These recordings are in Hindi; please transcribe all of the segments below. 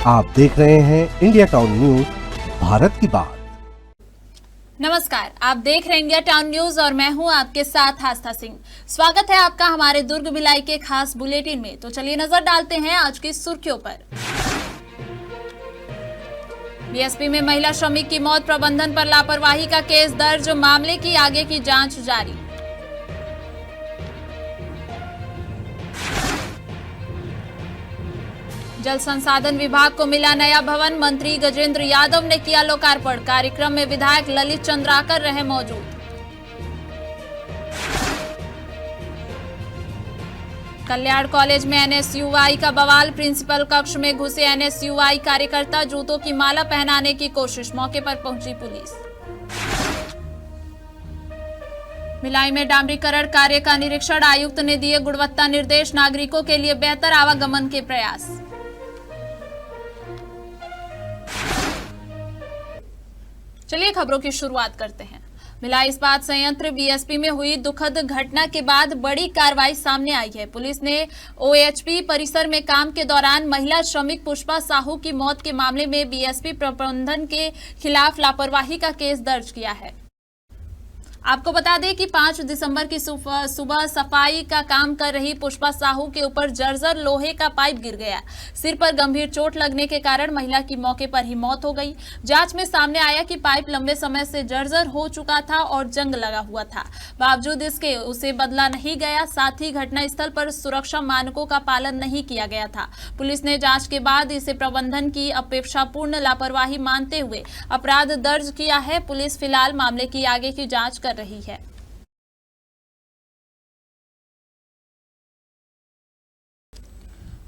आप देख रहे हैं इंडिया टाउन न्यूज, भारत की बात। नमस्कार, आप देख रहे हैं इंडिया टाउन न्यूज और मैं हूं आपके साथ आस्था सिंह। स्वागत है आपका हमारे दुर्ग भिलाई के खास बुलेटिन में। तो चलिए नजर डालते हैं आज की सुर्खियों पर। बीएसपी में महिला श्रमिक की मौत, प्रबंधन पर लापरवाही का केस दर्ज, मामले की आगे की जांच जारी। जल संसाधन विभाग को मिला नया भवन, मंत्री गजेंद्र यादव ने किया लोकार्पण। कार्यक्रम में विधायक ललित चंद्राकर रहे मौजूद। कल्याण कॉलेज में एनएसयूआई का बवाल, प्रिंसिपल कक्ष में घुसे एनएसयूआई कार्यकर्ता, जूतों की माला पहनाने की कोशिश, मौके पर पहुंची पुलिस। भिलाई में डामरीकरण कार्य का निरीक्षण, आयुक्त ने दिए गुणवत्ता निर्देश, नागरिकों के लिए बेहतर आवागमन के प्रयास। चलिए खबरों की शुरुआत करते हैं। भिलाई इस्पात संयंत्र बीएसपी में हुई दुखद घटना के बाद बड़ी कार्रवाई सामने आई है। पुलिस ने ओएचपी परिसर में काम के दौरान महिला श्रमिक पुष्पा साहू की मौत के मामले में बीएसपी प्रबंधन के खिलाफ लापरवाही का केस दर्ज किया है। आपको बता दें कि 5 दिसंबर की सुबह सफाई का काम कर रही पुष्पा साहू के ऊपर जर्जर लोहे का पाइप गिर गया। सिर पर गंभीर चोट लगने के कारण महिला की मौके पर ही मौत हो गई। जांच में सामने आया कि पाइप लंबे समय से जर्जर हो चुका था और जंग लगा हुआ था। बावजूद इसके उसे बदला नहीं गया। साथ ही घटनास्थल पर सुरक्षा मानकों का पालन नहीं किया गया था। पुलिस ने जाँच के बाद इसे प्रबंधन की अपेक्षापूर्ण लापरवाही मानते हुए अपराध दर्ज किया है। पुलिस फिलहाल मामले की आगे की जाँच कर रही है।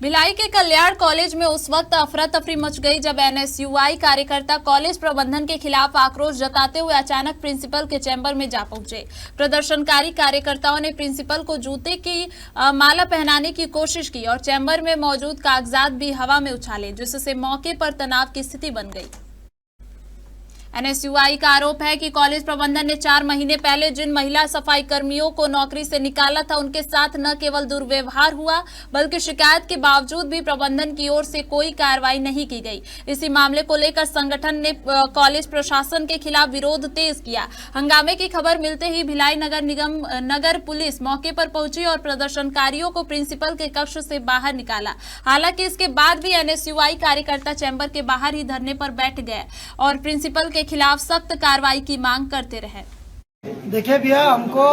भिलाई के कल्याण कॉलेज में उस वक्त अफरा तफरी मच गई जब एनएसयूआई कार्यकर्ता कॉलेज प्रबंधन के खिलाफ आक्रोश जताते हुए अचानक प्रिंसिपल के चैम्बर में जा पहुंचे। प्रदर्शनकारी कार्यकर्ताओं ने प्रिंसिपल को जूते की माला पहनाने की कोशिश की और चैम्बर में मौजूद कागजात भी हवा में उछाले, जिससे मौके पर तनाव की स्थिति बन गई। एनएसयूआई का आरोप है कि कॉलेज प्रबंधन ने 4 महीने पहले जिन महिला सफाई कर्मियों को नौकरी से निकाला था, उनके साथ न केवल दुर्व्यवहार हुआ बल्कि शिकायत के बावजूद भी प्रबंधन की ओर से कोई कार्रवाई नहीं की गई। इसी मामले को लेकर संगठन ने कॉलेज प्रशासन के खिलाफ विरोध तेज किया। हंगामे की खबर मिलते ही भिलाई नगर निगम नगर पुलिस मौके पर पहुंची और प्रदर्शनकारियों को प्रिंसिपल के कक्ष से बाहर निकाला। हालांकि इसके बाद भी एनएसयूआई कार्यकर्ता चैम्बर के बाहर ही धरने पर बैठ गए और प्रिंसिपल के खिलाफ सख्त कार्रवाई की मांग करते रहे। देखिए भैया, हमको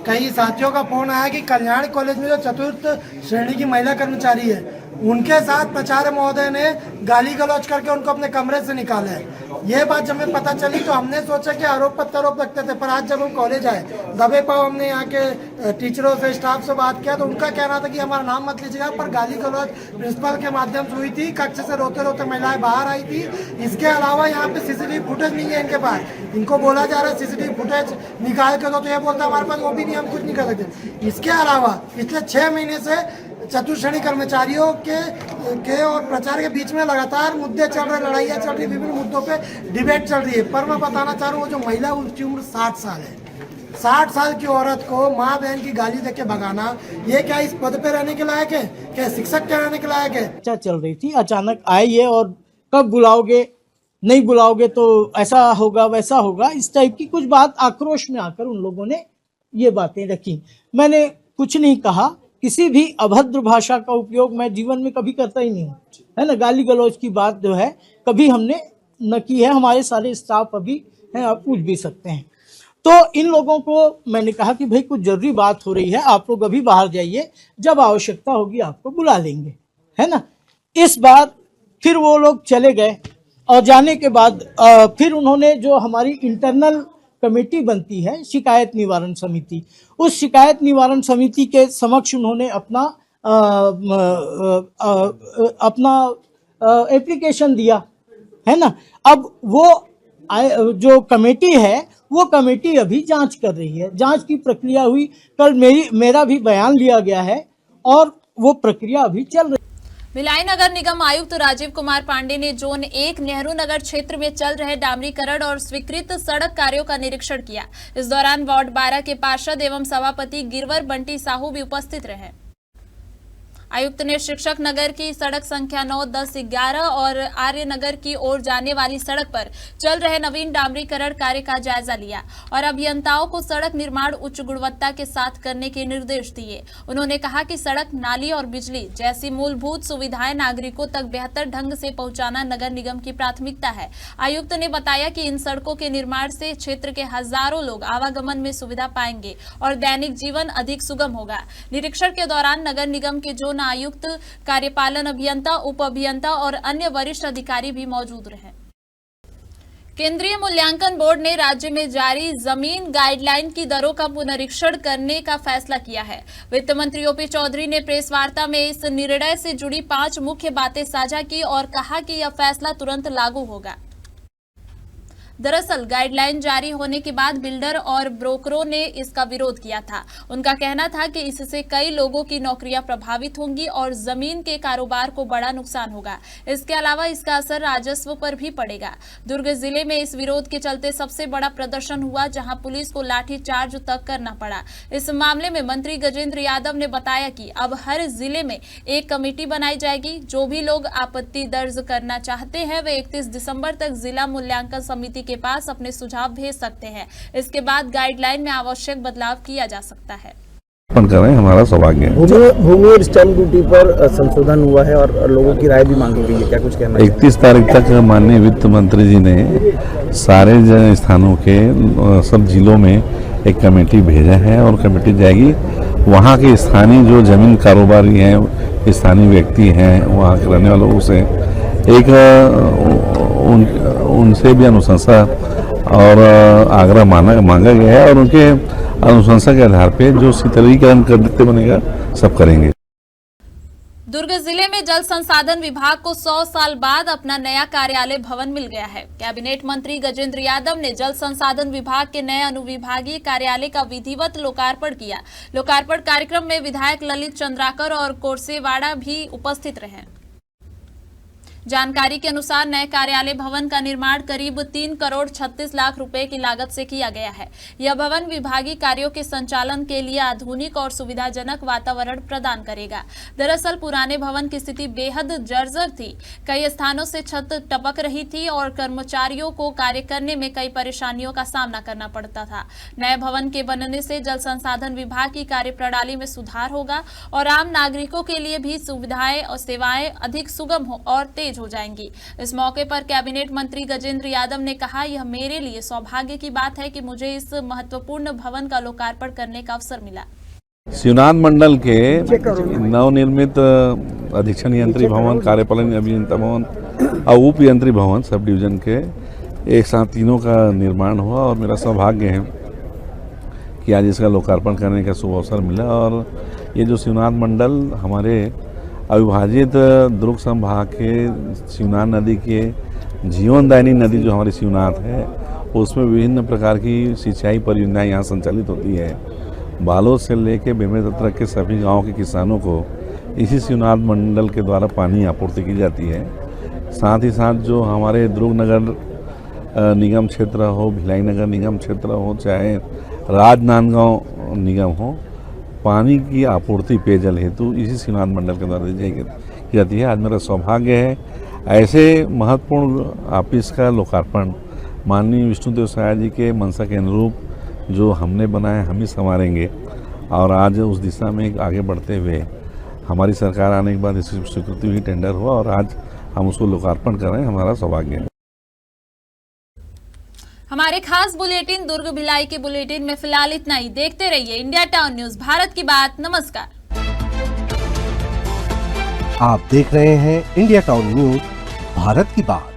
कई साथियों का फोन आया कि कल्याण कॉलेज में जो 4th श्रेणी की महिला कर्मचारी है, उनके साथ प्राचार्य महोदय ने गाली गलौज करके उनको अपने कमरे से निकाला है। ये बात जब हमें पता चली तो हमने सोचा कि आरोप प्रत्यारोप लगते थे, पर आज जब हम कॉलेज आए, दबे पाव हमने यहाँ के टीचरों से, स्टाफ से बात किया तो उनका कहना था कि हमारा नाम मत लीजिएगा, पर गाली गलौज प्रिंसिपल के माध्यम से हुई थी। कक्ष से रोते रोते महिलाएं बाहर आई थी। इसके अलावा यहाँ पे सीसीटीवी फुटेज नहीं है इनके पास। इनको बोला जा रहा है सीसीटीवी फुटेज निकाल के दो, तो ये बोलता है हमारे पास वो भी नहीं, हम कुछ नहीं कर सकते। इसके अलावा पिछले 6 महीने से 4th श्रेणी कर्मचारियों के और प्राचार्य के बीच में लगातार मुद्दे चल रहे, लड़ाइयाँ चल रही, विभिन्न मुद्दों पे डिबेट चल रही है। पर मैं बताना चाह रहा हूँ, वो जो महिला, उसकी उम्र 60 साल है। 60 साल की औरत को माँ बहन की गाली देके भगाना, ये क्या इस पद पे रहने के लायक है? क्या शिक्षक के रहने के लायक है? चर्चा चल रही थी, अचानक आई है और कब बुलाओगे, नहीं बुलाओगे तो ऐसा होगा वैसा होगा, इस टाइप की कुछ बात आक्रोश में आकर उन लोगों ने ये बातें रखी। मैंने कुछ नहीं कहा। किसी भी अभद्र भाषा का उपयोग मैं जीवन में कभी करता ही नहीं हूँ, है ना। गाली गलौज की बात जो है कभी हमने न की है। हमारे सारे स्टाफ अभी हैं, आप पूछ भी सकते हैं। तो इन लोगों को मैंने कहा कि भाई कुछ जरूरी बात हो रही है, आप लोग अभी बाहर जाइए, जब आवश्यकता होगी आपको बुला लेंगे, है ना। इस बार फिर वो लोग चले गए और जाने के बाद फिर उन्होंने जो हमारी इंटरनल कमेटी बनती है, शिकायत निवारण समिति, उस शिकायत निवारण समिति के समक्ष उन्होंने अपना एप्लीकेशन दिया, है ना। अब वो जो कमेटी है, वो कमेटी अभी जांच कर रही है। जांच की प्रक्रिया हुई, कल मेरा भी बयान लिया गया है और वो प्रक्रिया अभी चल रही है। भिलाई नगर निगम आयुक्त राजीव कुमार पांडे ने जोन 1 नेहरू नगर क्षेत्र में चल रहे डामरीकरण और स्वीकृत सड़क कार्यों का निरीक्षण किया। इस दौरान वार्ड 12 के पार्षद एवं सभापति गिरवर बंटी साहू भी उपस्थित रहे। आयुक्त ने शिक्षक नगर की सड़क संख्या 9, 10, 11 और आर्य नगर की ओर जाने वाली सड़क पर चल रहे नवीन डामरीकरण कार्य का जायजा लिया और अभियंताओं को सड़क निर्माण उच्च गुणवत्ता के साथ करने के निर्देश दिए। उन्होंने कहा कि सड़क, नाली और बिजली जैसी मूलभूत सुविधाएं नागरिकों तक बेहतर ढंग से पहुंचाना नगर निगम की प्राथमिकता है। आयुक्त ने बताया कि इन सड़कों के निर्माण से क्षेत्र के हजारों लोग आवागमन में सुविधा पाएंगे और दैनिक जीवन अधिक सुगम होगा। निरीक्षण के दौरान नगर निगम के जोन आयुक्त, कार्यपालन अभियंता, उप अभियंता और अन्य वरिष्ठ अधिकारी भी मौजूद रहे। केंद्रीय मूल्यांकन बोर्ड ने राज्य में जारी जमीन गाइडलाइन की दरों का पुनरीक्षण करने का फैसला किया है। वित्त मंत्री ओपी चौधरी ने प्रेस वार्ता में इस निर्णय से जुड़ी 5 मुख्य बातें साझा की और कहा कि यह फैसला तुरंत लागू होगा। दरअसल गाइडलाइन जारी होने के बाद बिल्डर और ब्रोकरों ने इसका विरोध किया था। उनका कहना था कि इससे कई लोगों की नौकरियां प्रभावित होंगी और जमीन के कारोबार को बड़ा नुकसान होगा। इसके अलावा इसका असर राजस्व पर भी पड़ेगा। दुर्ग जिले में इस विरोध के चलते सबसे बड़ा प्रदर्शन हुआ, जहां पुलिस को लाठीचार्ज तक करना पड़ा। इस मामले में मंत्री गजेंद्र यादव ने बताया कि अब हर जिले में एक कमेटी बनाई जाएगी। जो भी लोग आपत्ति दर्ज करना चाहते हैं वे 31 दिसंबर तक जिला मूल्यांकन समिति के पास अपने सुझाव भेज सकते हैं। इसके बाद गाइडलाइन में आवश्यक बदलाव किया जा सकता है। हमारा सौभाग्य है। भूमि और स्टैंप ड्यूटी पर संशोधन हुआ है और लोगों की राय भी मांगी गई है, क्या कुछ कहना है? 31 तारीख तक माननीय वित्त मंत्री जी ने सारे स्थानों के सब जिलों में एक कमेटी भेजा है और कमेटी जाएगी। वहाँ के स्थानीय जो जमीन कारोबारी हैं, स्थानीय व्यक्ति हैं, वहाँ के रहने वालों से एक उनसे भी अनुशंसा और आग्रह मांगा गया है और उनके अनुशंसा के आधार पे जो शीतलीकरण करते बनेगा सब करेंगे। दुर्ग जिले में जल संसाधन विभाग को 100 साल बाद अपना नया कार्यालय भवन मिल गया है। कैबिनेट मंत्री गजेंद्र यादव ने जल संसाधन विभाग के नए अनुविभागीय कार्यालय का विधिवत लोकार्पण किया। लोकार्पण कार्यक्रम में विधायक ललित चंद्राकर और कोरसेवाड़ा भी उपस्थित रहे। जानकारी के अनुसार नए कार्यालय भवन का निर्माण करीब 3 करोड़ 36 लाख रुपए की लागत से किया गया है। यह भवन विभागीय कार्यों के संचालन के लिए आधुनिक और सुविधाजनक वातावरण प्रदान करेगा। दरअसल पुराने भवन की स्थिति बेहद जर्जर थी। कई स्थानों से छत टपक रही थी और कर्मचारियों को कार्य करने में कई परेशानियों का सामना करना पड़ता था। नए भवन के बनने से जल संसाधन विभाग की कार्यप्रणाली में सुधार होगा और आम नागरिकों के लिए भी सुविधाएं और सेवाएं अधिक सुगम और तेज हो जाएंगी। इस मौके पर कैबिनेट मंत्री गजेंद्र यादव ने कहा, यह मेरे लिए सौभाग्य की बात है कि मुझे इस महत्वपूर्ण भवन का लोकार्पण करने का अवसर मिला। शिवनाथ मंडल के नवनिर्मित अधीक्षण यंत्री भवन, कार्यपालन अभियंता भवन और उप यंत्री भवन सब डिवीजन के एक साथ तीनों का निर्माण हुआ और मेरा सौभाग्य है कि आज इसका लोकार्पण करने का शुभ अवसर मिला। और ये जो शिवनाथ मंडल हमारे अविभाजित दुर्ग संभाग के शिवनाथ नदी के जीवनदायिनी नदी जो हमारी शिवनाथ है, उसमें विभिन्न प्रकार की सिंचाई परियोजनाएं यहाँ संचालित होती है। बालोद से लेके बेमेतरा तक के सभी गांवों के किसानों को इसी शिवनाथ मंडल के द्वारा पानी आपूर्ति की जाती है। साथ ही साथ जो हमारे दुर्ग नगर निगम क्षेत्र हो, भिलाई नगर निगम क्षेत्र हो, चाहे राजनांदगांव निगम हो, पानी की आपूर्ति पेयजल हेतु इसी शिवनाथ मंडल के द्वारा की जाती है। आज मेरा सौभाग्य है ऐसे महत्वपूर्ण ऑफिस का लोकार्पण माननीय विष्णुदेव साय जी के मंशा के अनुरूप जो हमने बनाया हम ही संवारेंगे और आज उस दिशा में आगे बढ़ते हुए हमारी सरकार आने के बाद इसकी स्वीकृति हुई, टेंडर हुआ और आज हम उसको लोकार्पण कर रहे हैं। हमारा सौभाग्य है। हमारे खास बुलेटिन दुर्ग भिलाई के बुलेटिन में फिलहाल इतना ही। देखते रहिए इंडिया टाउन न्यूज, भारत की बात। नमस्कार। आप देख रहे हैं इंडिया टाउन न्यूज, भारत की बात।